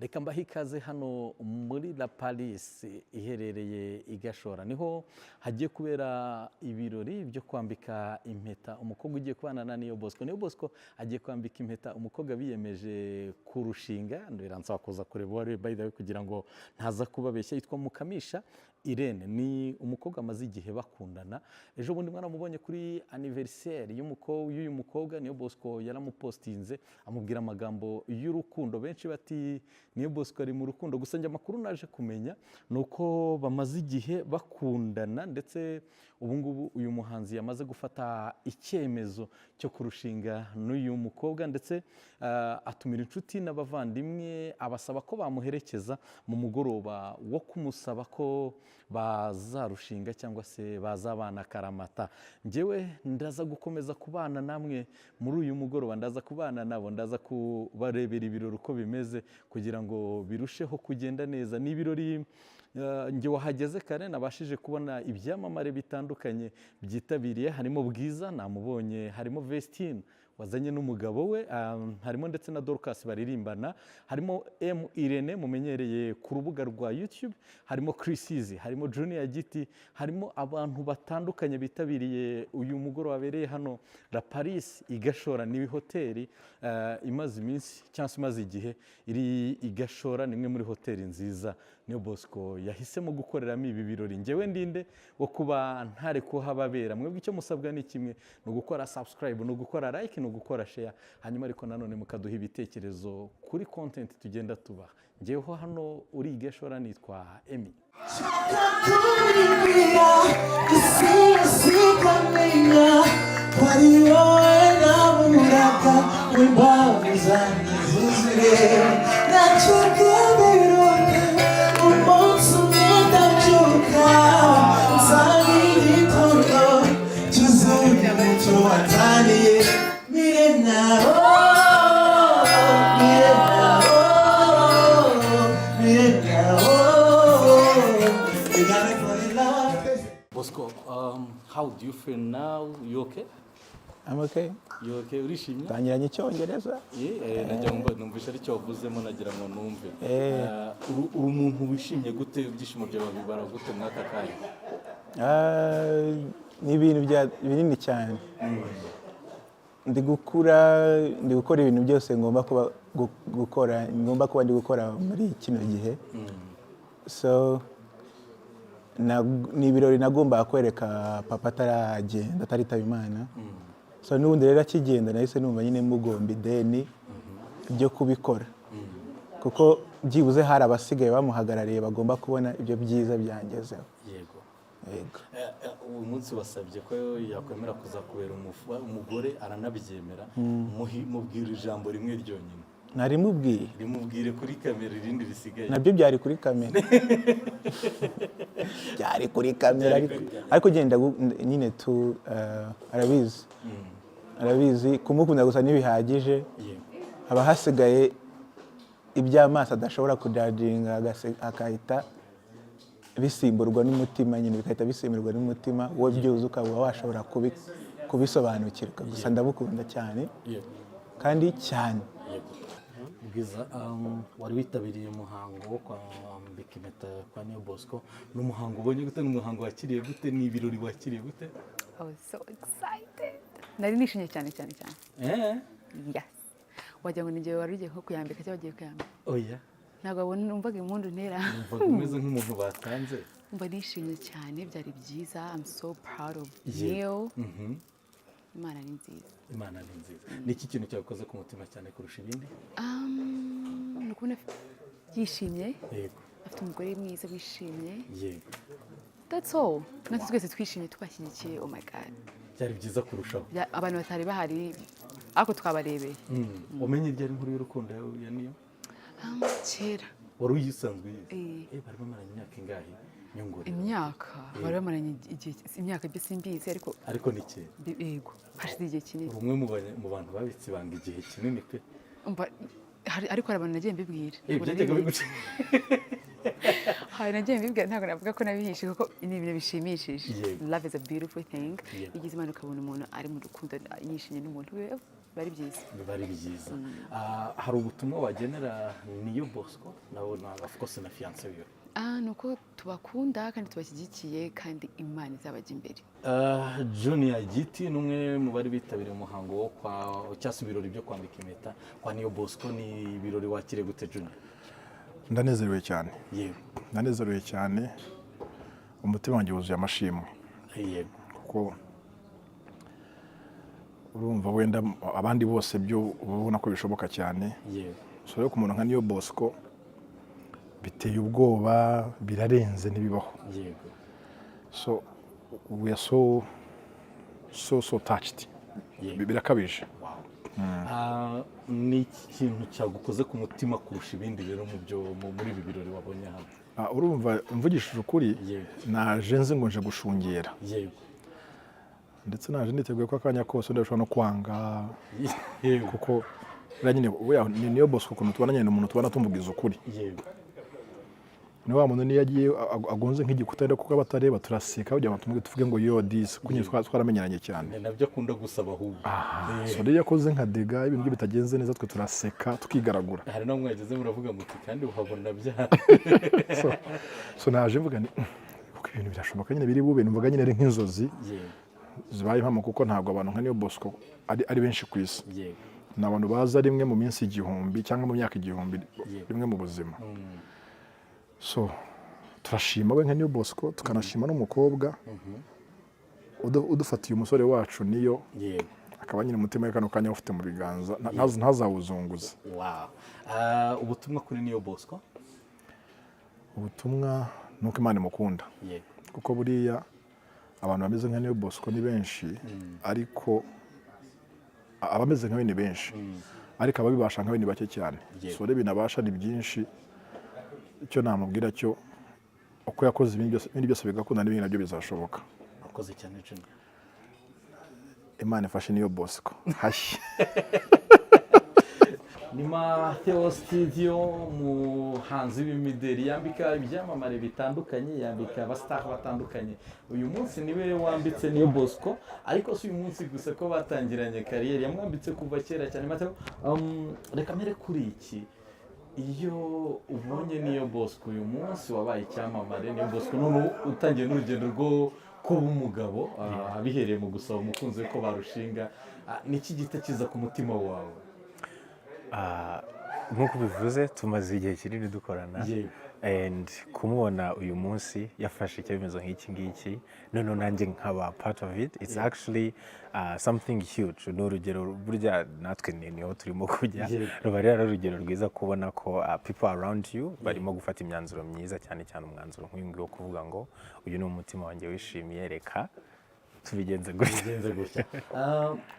Reka mbahe ikaze hano muri La Paris iherereye i Gashora, niho hagiye kubera ibirori byo kwambika impeta umukobwa ugiye kubana na Niyo Bosco. Niyo Bosco agiye kwambika impeta umukobwa biyemeje kurushinga, ndiransaba kuza kureba wari by the way kugira ngo ntaza kubabeshya. Yitwa Mukamisha Irene, ni umukobwa amaze igihe bakundana. Ejo bundi mwana mubonye kuri anniversaire y'uyu mukobwa Niyo Bosco yaramupostinze amubwira amagambo y'urukundo. Benshi bati Niyo Bosco ari mu rukundo, gusa njye amakuru naje kumenya nuko bamaze igihe bakundana, ndetse ubu ngubu uyu muhanzi yamaze gufata icyemezo cyo kurushinga n'uyu mukobwa, ndetse atumira inshuti n'abavandimwe abasaba ko bamuherekeza mu mugoroba wo kumusaba ko bazarushinga cyangwa se bazabana akaramata. Njyewe ndaza gukomeza kubana namwe muri uyu mugoroba, ndaza kubana nabo, ndaza kubarebera ibirori uko bimeze kugira ngo birusheho kugenda neza. Ni ibirori njye wahageze kare nabashije kubona ibyamamare bitandukanye byitabiriye, harimo Bwiza namubonye, harimo Vestine wazanye n'umugabo we, harimo ndetse na Dorcas baririmbana, harimo M Irene mumenyereye ku rubuga rwa YouTube, harimo Chrisizi, harimo Junior Giti, harimo abantu batandukanye bitabiriye uyu mugoroba wabereye hano La Paris i Gashora. Ni hoteli imaze iminsi cyangwa imaze igihe iri i Gashora, ni imwe muri hoteli nziza Niyo Bosco yahisemo gukoreramo ibi birori. Njyewe ndinde wo kuba ntare kuhababera. Mwebwe icyo musabwa ni kimwe, no gukora subscribe, no gukora like, no gukora share, hanyuma ariko nanone mukaduha ibitekerezo kuri content tugenda tubaha. Njyewe hano uri Gashora nitwa Emi. Bosco, how do you feel now? You okay? I'm okay. You okay? Urishimye? Tangiranye icyongereza. Najya numvisha ari cyo wavuzemo nagira ngo numve. Uri umuntu wishimye gute, ibyishimo byawe bibara gute mwaka kanya? Ni ibintu binini cyane. Ndi gukora ibintu byose ngomba kuba ndi gukora muri kino gihe. So ni ibirori nagomba kwereka papa ataragenda, ataritaba Imana. So n'ubundi rero akigenda nahise numva nyine mugomba ideni byo kubikora, kuko byibuze hari abasigaye bamuhagarariye bagomba kubona ibyo byiza byangezeho. Yego. Uyu munsi wasabye ko yakwemera kuzakubera umugore, aranabyemera. Mubwira ijambo rimwe ryonyine. Narimubwiye. Rimubwire kuri kamera, irindi risigaye. Nabyo byari kuri kamera. Byari kuri kamera ariko genda nyine arabizi kumukunda gusa ntibihagije. Haba hasigaye iby'amaso adashobora kujajinga, akahita bisimburwa n'umutima, nyine bikahita bisimburwa n'umutima, wowe byuze ukaba washobora kubisobanukirwa. Gusa ndabukunda cyane kandi cyane. Bwiza, wari witabiriye umuhango wo kwambika impeta kwa Niyo Bosco. Ni umuhango ubonye gute? Ni umuhango wakiriye gute? Ni ibirori wakiriye gute? I was so excited. Nari nishimye cyane. Yes. Wagira ngo ninjye wari ugiye nko kuyambika cyangwa ugiye kuyambika? Oya. Ntabwo numvaga impundu ntera. Numvaga umeze nk'umuntu batanze. Mba nishimye cyane, byari byiza. I'm so proud of you. Imana ni nziza. Imana ni nziza. Ni iki kintu cyakoze ku mutima cyane kurusha ibindi? Nukubona yishimye. Yego. Afite umugore mwiza wishimye. Yego. That's all. Natwe twese twishimye twashyigikiye. Oh my God. Byari byiza kurushaho. Abantu batari bahari ariko twabarebeye. Umenye ibyari inkuru y'urukundo ya Niyo? Kera. Wari uyisanzwe yize? Bari bamaranye imyaka ingahe? Imyaka bari bamaranye imyaka byo simbizi ariko ni kera. Yego, hashize igihe kinini. Umwe mu bantu babitse ibanga igihe kinini pe. Ariko hari abantu nagiye mbibwira. Byajyaga biguca. Hari nagiye mbibwira, ntabwo navuga ko nabihishe kuko ni ibintu bishimishije. Love is a beautiful thing. Igize Imana ukabona umuntu ari mu rukundo yishimye n'umuntu we, biba ari byiza. biba ari byiza. Hari ubutumwa wagenera Niyo Bosco nawe of course na fiancé wiwe? Nuko tubakunda kandi tubashyigikiye kandi Imana izabajya imbere. Junior Giti n'umwe mu bari bitabiriye umuhango wo cyangwa ibirori byo kwambika impeta kwa Niyo Bosco, ni ibirori wakire gute Junior? Ndanezerewe cyane. Yego. Ndanezerewe cyane, umutima wanjye wuzuye amashimwe. Yego. Kuko urumva wenda abandi bose byo ubona ko bishoboka cyane. Yego. So rero ku muntu nka Niyo Bosco biteye ubwoba, birarenze ntibibaho. Yego. So we are so touched. Yego. Birakabije. Wow. Ni ikintu cyagukoze ku mutima kurusha ibindi rero muri ibi birori wabonye hano? Urumva mvugishije ukuri, Yego. naje nzi ngo nje gushungera. Yego. Ndetse naje niteguye ko akanya kose ndashobora no kwanga. Yego. Kuko nyine ni Niyo Bosco ukuntu tubana nyine umuntu tubana tumugiza ukuri. Yego. Ni wa muntu niyo agiye agonze nk'igikuta rero kuko abatareba turaseka kugira ngo tuvuge ngo yo this kunye twaramenyeranye cyane. Nabyo akunda gusaba ahubwo. So rero yakoze nka dega ibintu byo bitagenze neza twe turaseka tukigaragura. Hari no mwageze muravuga muti kandi uhabona bya. So naje mvuga ni kuko ibintu birashoboka nyine biri bube numvaga nyine ari nk'inzozi. Yego. Zibaye impamo kuko ntabwo abantu nka Niyo Bosco ari benshi ku isi. Yego. Ni abantu baza rimwe mu minsi 1000 cyangwa mu myaka 1000 rimwe mu buzima. So turashima we nka Niyo Bosco, tukanashima n'umukobwa udufatiye umusore wacu Niyo. Yego. Akaba nyine umutima we kano kanya ufite mu biganza ntazawuzunguza. Wow. Ubutumwa kuri Niyo Bosco? Ubutumwa nuko Imana imukunda. Yego. Kuko buriya abantu bameze nka Niyo Bosco ni benshi, ariko abameze nka we ni benshi, ariko ababibasha nka we ni bake cyane. So rero binabasha ni byinshi. Icyo namubwira cyo uko yakoze ibindi byose bigakunda n'ibindi nabyo bizashoboka. Akoze cyane Junior. Imana ifashe Niyo Bosco. Hashyi. Ni Matteo Studio, umuhanzi w'imideli yambika ibyamamare bitandukanye, yambika abastar batandukanye. Uyu munsi niwe wambitse Niyo Bosco, ariko si uyu munsi gusa ko batangiranye kariyeri, yamwambitse kuva kera cyane. Matteo, reka mbere kuri iki, iyo ubonye Niyo Bosco uyu munsi wabaye icyamamare, Niyo Bosco none utangiye n'urugendo rwo kuba umugabo, abihereye mu gusaba umukunzi we ko barushinga, niki gihita kiza ku mutima wawe? Nk'uko bivuze tumaze igihe kinini dukorana, and kumubona uyu munsi yafashe icyemezo nk'iki ngiki, none nanjye nkaba part of it, it's actually something huge. Ni urugero burya natwe niho turimo kujya, ruba ari urugero rwiza kubona ko people around you barimo gufata imyanzuro myiza, cyane cyane umwanzuro nk'uyu nguyu wo kuvuga ngo uyu ni umutima wanjye wishimiye, reka tubigenze gutya.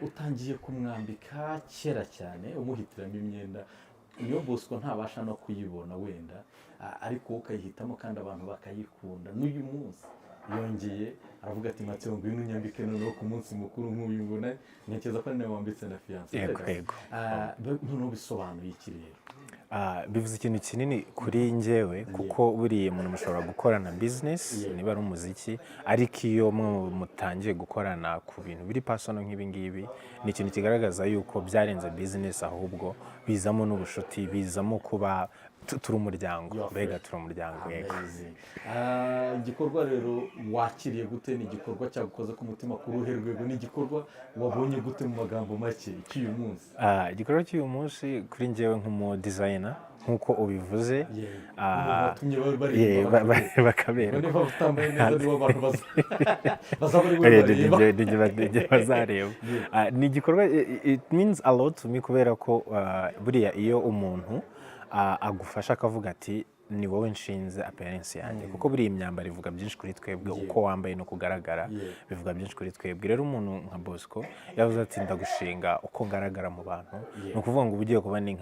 Utangiye kumwambika kera cyane umuhitiramo imyenda, Niyo Bosco ntabasha no kuyibona wenda, ariko ukayihitamo kandi abantu bakayikunda. N'uyu munsi yongeye aravuga ati Matteo ngwino unyambike noneho ku munsi mukuru nk'uyu ngo ntekereza ko ari nawe wambitse na fiancé. Yego. Noneho bisobanuye iki rero? Bivuze ikintu kinini kuri njyewe, kuko buriya umuntu mushobora gukorana business niba ari umuziki, ariko iyo mutangiye gukorana ku bintu biri personal nk'ibi ngibi, ni ikintu kigaragaza yuko byarenze business, ahubwo bizamo n'ubushuti, bizamo kuba turi umuryango, mbega turi umuryango. Igikorwa rero wakiriye gute? Ni igikorwa cyagukoze ku mutima ku ruhe rwego? Ni igikorwa wabonye gute mu magambo make cy'uyu munsi? Igikorwa cy'uyu munsi kuri njyewe nk'umu designer nk'uko ubivuze, bakabera niba utambaye neza nibo abantu bazareba. Ni igikorwa it means a lot to me, kubera ko buriya iyo umuntu agufasha akavuga ati ni wowe nshinze appearance yanjye, kuko buriya imyambaro ivuga byinshi kuri twebwe, uko wambaye no kugaragara bivuga byinshi kuri twebwe. Rero umuntu nka Bosco yavuze ati ndagushinga uko ngaragara mu bantu, ni ukuvuga ngo ugiye kuba ni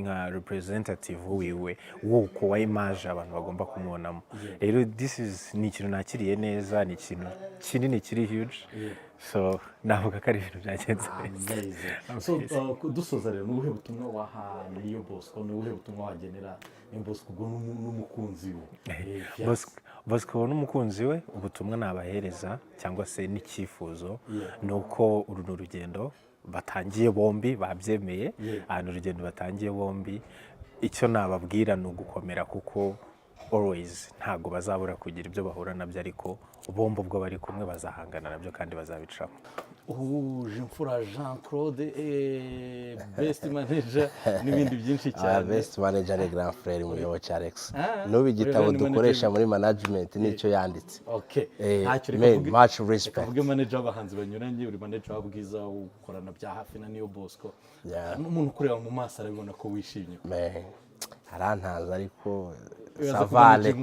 nka representative wiwe w'uko wa image abantu bagomba kumubonamo. Rero ni ikintu nakiriye neza, ni ikintu kinini kiri huge, so navuga ko ari ibintu byagenze neza. So dusoza rero, ni ubuhe butumwa waha Niyo Bosco, ni ubuhe butumwa wagenera Niyo Bosco n'umukunzi we? Bosco n'umukunzi we, ubutumwa nabahereza cyangwa se n'icyifuzo ni uko uru ni urugendo batangiye bombi babyemeye ni urugendo batangiye bombi icyo nababwira ni ugukomera kuko always ntabwo bazabura kugira ibyo bahura nabyo ariko bombi ubwo bari kumwe bazahangana nabyo kandi bazabicamo. Imfura Jean Claude best manager n'ibindi byinshi cyane. Best manager ni grand frère Muyoboke Alex. N'ubu igitabo dukoresha muri management nicyo yanditse. Okay. Much respect. Kavuge manager abahanzi banyuranye, uri manager wabwiza ukorana bya hafi na Neo Bosco. N'umuntu kureba mu maso arabibona ko wishimye. Arantaza ariko savale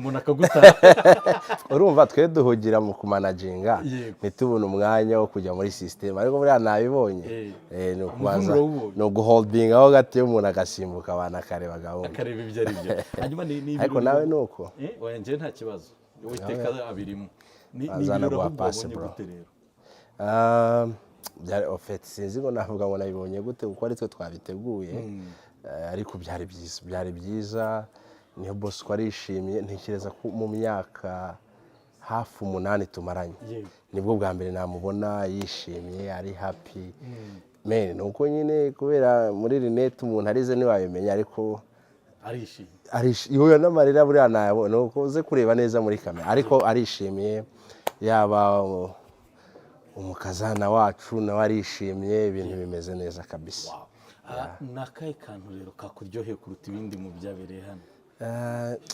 urumva twe duhugira mu kumanaginga ntitubone umwanya wo kujya muri system ariko buriya nabibonye ni ukubanza no guholdinga aho gato umuntu agasimbuka abana akareba gahunda akareba ibyo ari byo hanyuma ni ariko nawe nuko oya nje nta kibazo witeka abirimo ni ibiro babonye gute rero byari ofete sinzi ngo navuga ngo nabibonye gute kuko ari twe twabiteguye ariko byari byiza Neo Bosco arishimye ntekereza ko mu myaka hafi 8 tumaranye nibwo bwa mbere namubona yishimye ari happy nuko nyine kubera muri rinete umuntu arize ntiwabimenya ariko arishimye n'amarira buriya nayabona nuko uze kureba neza muri kamera ariko arishimye yaba umukazana wacu nawe arishimye ibintu bimeze neza kabisa. Nakaye kantu rero kakuryoheye kuruta ibindi mu byabereye hano?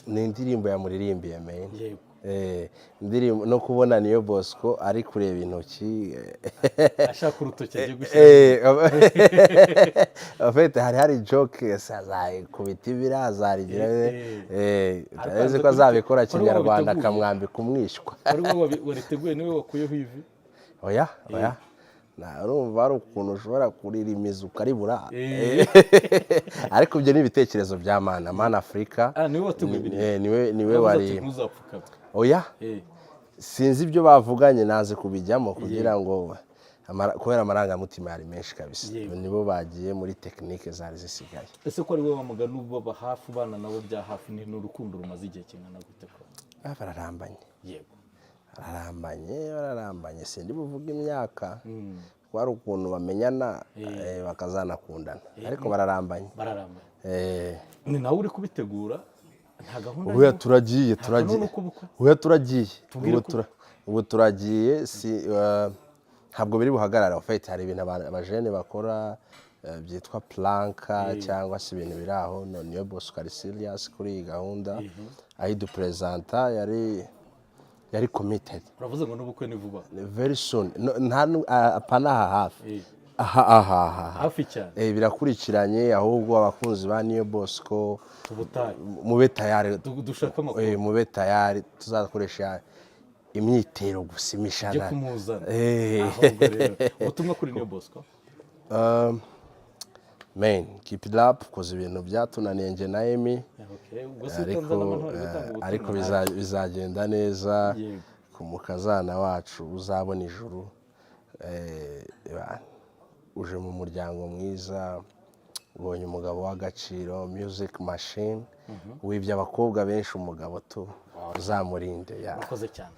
Ni indirimbo yamuririmbiye indirimbo no kubona Neo Bosco ari kureba intoki ashaka urutoki agiye gushyira afite hari joke sazaye kubita ibirazagira areze ko azabikora kinyarwanda akamwambika umwishywa wariteguye niwe wakuyeho ivi oya urumva ari ukuntu ushobora kuririmiza ukaribura ariko ibyo ni ibitekerezo bya mana Afrika niwe wari oya sinzi ibyo bavuganye naze kubijyamo kugira ngo kubera amarangamutima yari menshi kabisa nibo bagiye muri tekinike zari zisigaye. Ese ko ari we wamugana uba hafi bana nabo bya hafi ni n'urukundo rumaze igihe kingana gute ko bararambanye bararambanye sindi buvuga imyaka kwari ukuntu bamenyana bakazanakundana ariko bararambanye ni nawe uri kubitegura nta gahunda ubu turagiye ntabwo biri buhagarara ufite hari ibintu abajene bakora byitwa planka cyangwa se ibintu biri aho Neo Bosco ari serious kuri iyi gahunda ayidupresenta yari committed. Uravuze ngo n'ubukwe ni vuba very soon apana hafi hafi cyane birakurikiranye ahubwo abakunzi ba Neo Bosco mube tayari dushaka amakuru mube tayari tuzakoresha imyitero gusimishana yo kumuzana ahubwo rero ubutumwa kuri Neo Bosco keep it up koze ibintu byatunaniye nje na Emi ariko bizagenda neza ku mukazana wacu uzabona ijuru uje mu muryango mwiza ubonye umugabo w'agaciro music machine wibye abakobwa benshi umugabo tu uzamurinde yakoze cyane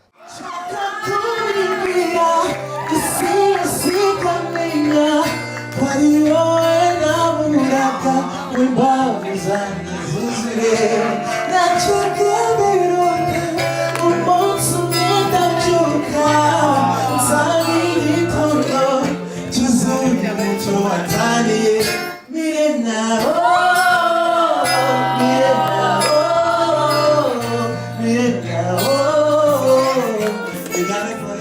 We got it.